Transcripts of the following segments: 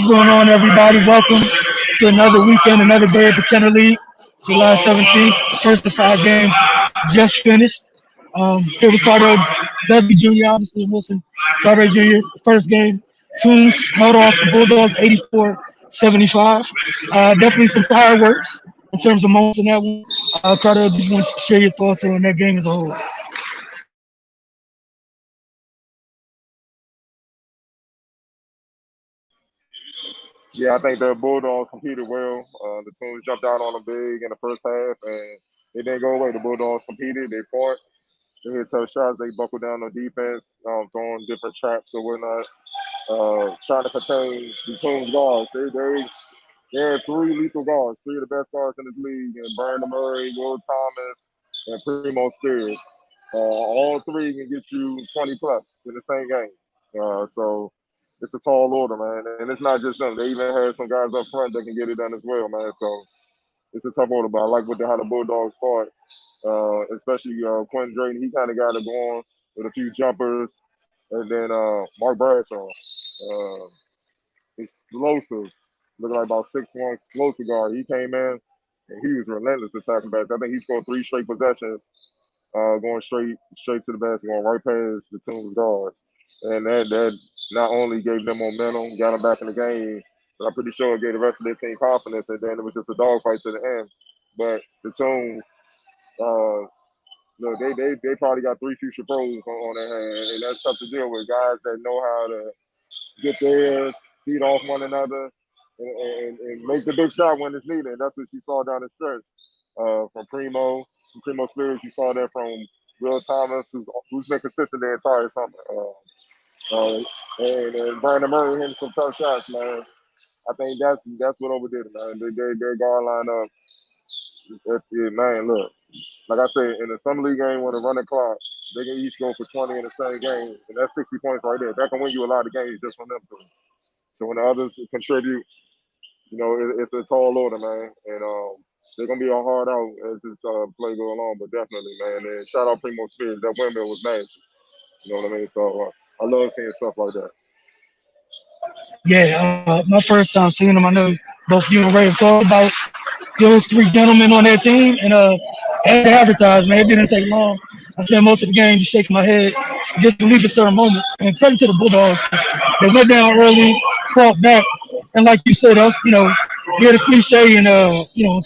going on, everybody? Welcome to another weekend, another day at the Kenner League. July 17th, first of 5 games just finished. Here Ricardo Dudley Jr., obviously Wilson Tarver Jr., first game. Tunes held off the Bulldogs 84-75. Definitely some fireworks in terms of moments in that one. Ricardo, just want to share your thoughts on that game as a whole. Yeah, I think the Bulldogs competed well. The team jumped out on them big in the first half, and it didn't go away. The Bulldogs competed. They fought. They hit tough shots. They buckled down on defense, throwing different traps or whatnot, trying to contain the team's guards. They had three lethal guards, three of the best guards in this league, and Brandon Murray, Will Thomas, and Primo Spears. All three can get you 20 plus in the same game. So it's a tall order, man. And it's not just them. They even had some guys up front that can get it done as well, man. So it's a tough order, but I like how the Bulldogs fought, especially Quentin Drayton. He kind of got it going with a few jumpers. And then Mark Bradshaw, explosive, looking like about 6'1", explosive guard. He came in and he was relentless attacking backs. I think he scored three straight possessions, going straight to the basket, going right past the team's guards. And that not only gave them momentum, got them back in the game, but I'm pretty sure it gave the rest of their team confidence. And then it was just a dogfight to the end. But the Tunes, they probably got three future pros on their hand, and that's tough to deal with. Guys that know how to get theirs, feed off one another, and make the big shot when it's needed. And that's what you saw down the stretch from Primo Spears. You saw that from Will Thomas, who's been consistent the entire summer. And Brandon Murray hitting some tough shots, man. I think that's what overdid it, man. Their guard lineup, man. Look, like I said, in the summer league game when they run the clock, they can each go for 20 in the same game, and that's 60 points right there. That can win you a lot of games just from them two. So when the others contribute, it's a tall order, man, and they're gonna be a hard out as this play go along. But definitely, man, and shout out Primo Spears. That windmill was nasty. You know what I mean? So I love seeing stuff like that. Yeah, my first time seeing them, I know both you and Ray have talked about those three gentlemen on that team, and as advertised, man, it didn't take long. I spent most of the game just shaking my head, disbelief in certain moments. And credit to the Bulldogs, they went down early, fought back, and like you said, that's you had a cliche in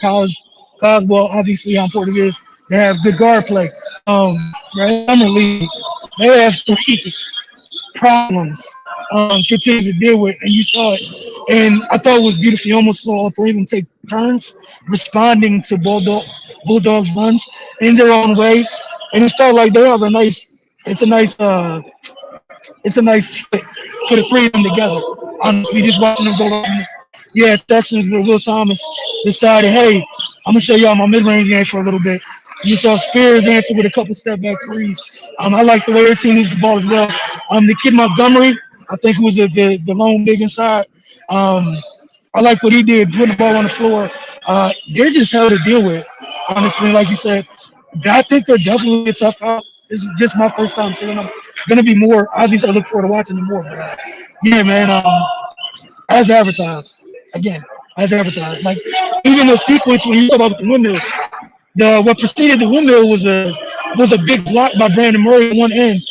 college ball, obviously how important it is to have good guard play. Right, summer league, they have three problems continue to deal with, and you saw it. And I thought it was beautiful. You almost saw all three of them take turns responding to Bulldogs runs in their own way, and it felt like they have a nice. It's a nice fit for the three of them together. Honestly, just watching them go like this. Yeah, sections where Will Thomas decided, hey, I'm gonna show y'all my mid-range game for a little bit. You saw Spears answer with a couple step back threes. I like the way their team moves the ball as well. The kid Montgomery, I think it was the lone big inside. Um, I like what he did, putting the ball on the floor. They're just hell to deal with. Honestly, like you said, I think they're definitely a tough out. This is just my first time seeing them. Gonna be more. Obviously, I look forward to watching them more. But, yeah, man. As advertised, again, as advertised. Like even the sequence when you talk about the windmill, the what preceded the windmill was a big block by Brandon Murray on one end,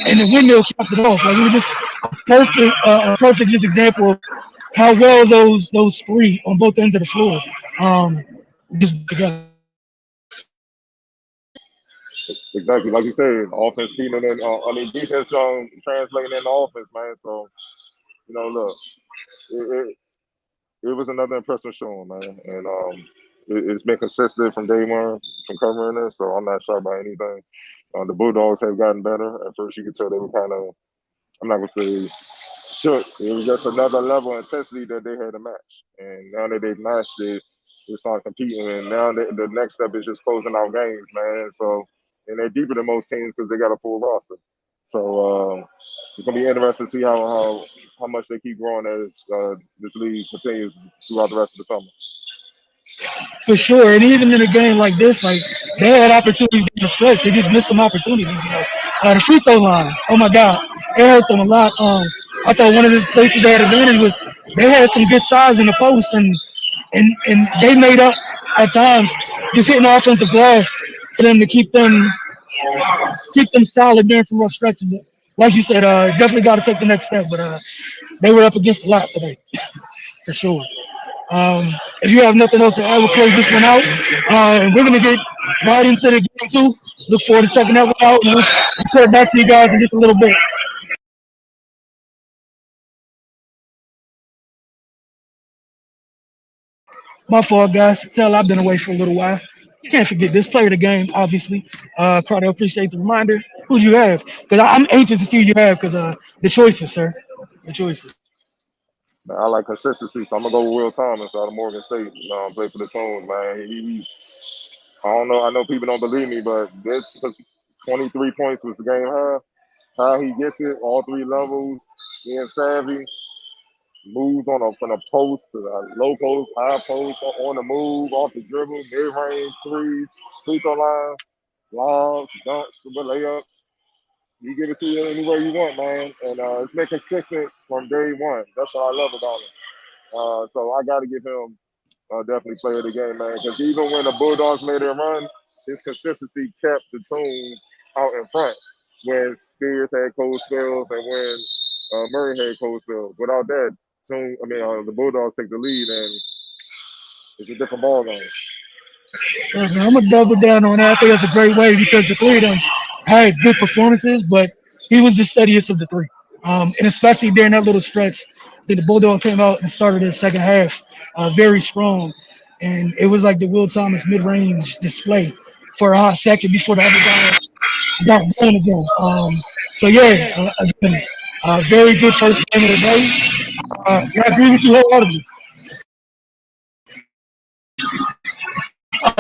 and the windmill capped it off. Like it was just a perfect just example of how well those three on both ends of the floor just together. Exactly, like you said, offense feeding in. Defense translating into offense, man. So look, it, it was another impressive showing, man, and it's been consistent from day one from covering this. So I'm not shocked by anything. The Bulldogs have gotten better. At first, you could tell they were kind of, I'm not gonna say shook. It was just another level of intensity that they had to match, and now that they've matched it, it's on competing. And now the next step is just closing out games, man. So and they're deeper than most teams because they got a full roster. So it's gonna be interesting to see how much they keep growing as this league continues throughout the rest of the summer. For sure, and even in a game like this, like they had opportunities in the stretch, they just missed some opportunities. The free throw line, oh my God, it hurt them a lot. I thought one of the places they had advantage was they had some good size in the post, and they made up at times just hitting offensive glass for them to keep them solid during some rough stretches. But like you said, definitely got to take the next step. But they were up against a lot today for sure. If you have nothing else to add, we'll close this one out. And we're gonna get right into the game too. Look forward to checking that one out, and we'll turn it back to you guys in just a little bit. My fault, guys. Tell I've been away for a little while. Can't forget this player of the game, obviously. Cardell, appreciate the reminder. Who'd you have? Because I'm anxious to see who you have. Because the choices, sir, the choices. Man, I like consistency, so I'm gonna go with Will Thomas out of Morgan State. Play for the Suns, man. He's I don't know. I know people don't believe me, but this was 23 points was the game high. How he gets it, all three levels, being savvy, moves on a from a post to the low post, high post, on the move, off the dribble, mid range, threes, free throw line, lobs, dunks, layups. You give it to you any way you want, man. And it's been consistent from day one. That's what I love about him. So I got to give him definitely player of the game, man. Because even when the Bulldogs made their run, his consistency kept the Tunes out in front. When Spears had cold spells and when Murray had cold spells. Without that, the Bulldogs take the lead and it's a different ball game. Yeah, man, I'm gonna double down on that. I think that's a great way because the three of them had good performances, but he was the steadiest of the three. And especially during that little stretch, I think the Bulldog came out and started his second half very strong, and it was like the Will Thomas mid-range display for a hot second before the other guys got going again. So yeah, again, very good first game of the day. Yeah, I agree with you wholeheartedly.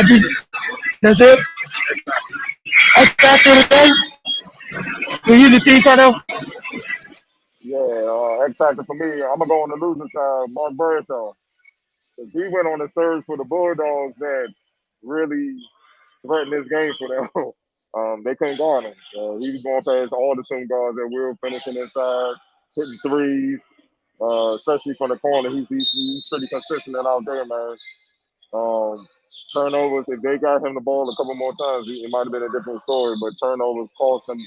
Just, that's it. X factor of the day. Were you the team, Cardell? Yeah, X factor for me. I'm gonna go on the losing side. Mark Burton. Because he went on a surge for the Bulldogs that really threatened this game for them. They couldn't guard him. He was going past all the two guards that were finishing inside, hitting threes, especially from the corner. He's pretty consistent out there, man. Um, Turnovers, if they got him the ball a couple more times, it might have been a different story. But turnovers cost him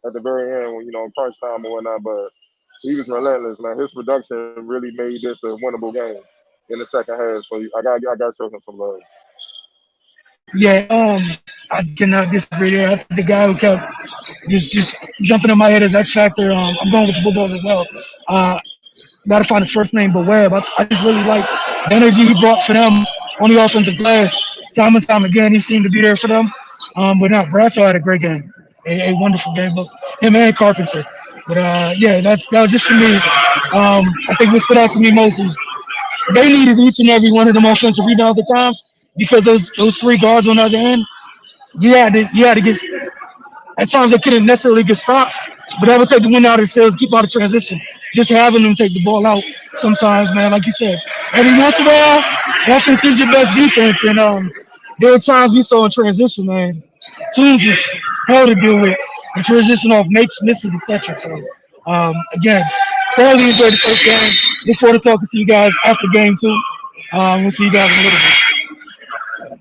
at the very end, when crunch time or whatnot. But he was relentless, man. His production really made this a winnable game in the second half. So I got to show him some love. Yeah, I cannot disagree there. I think the guy who kept just jumping in my head as X Factor. I'm going with the Bulldogs as well. Uh, Got to find his first name, but Webb. I just really like the energy he brought for them on the offensive glass. Time and time again, he seemed to be there for them. But now Brasso had a great game, a wonderful game, both him and Carpenter. But yeah, that was just for me. I think what stood out to me most is they needed each and every one of them offensive rebounds at times because those three guards on the other end, you had to get at times they couldn't necessarily get stops, but that would take the wind out of their sails, keep out of transition. Just having them take the ball out sometimes, man, like you said. Every once in a while, offense is your best defense. And there were times we saw in transition, man. Teams just hell to deal with and transition off makes, misses, etc. So again, thoroughly enjoyed the first game. Look forward to talking to you guys after game two. We'll see you guys in a little bit.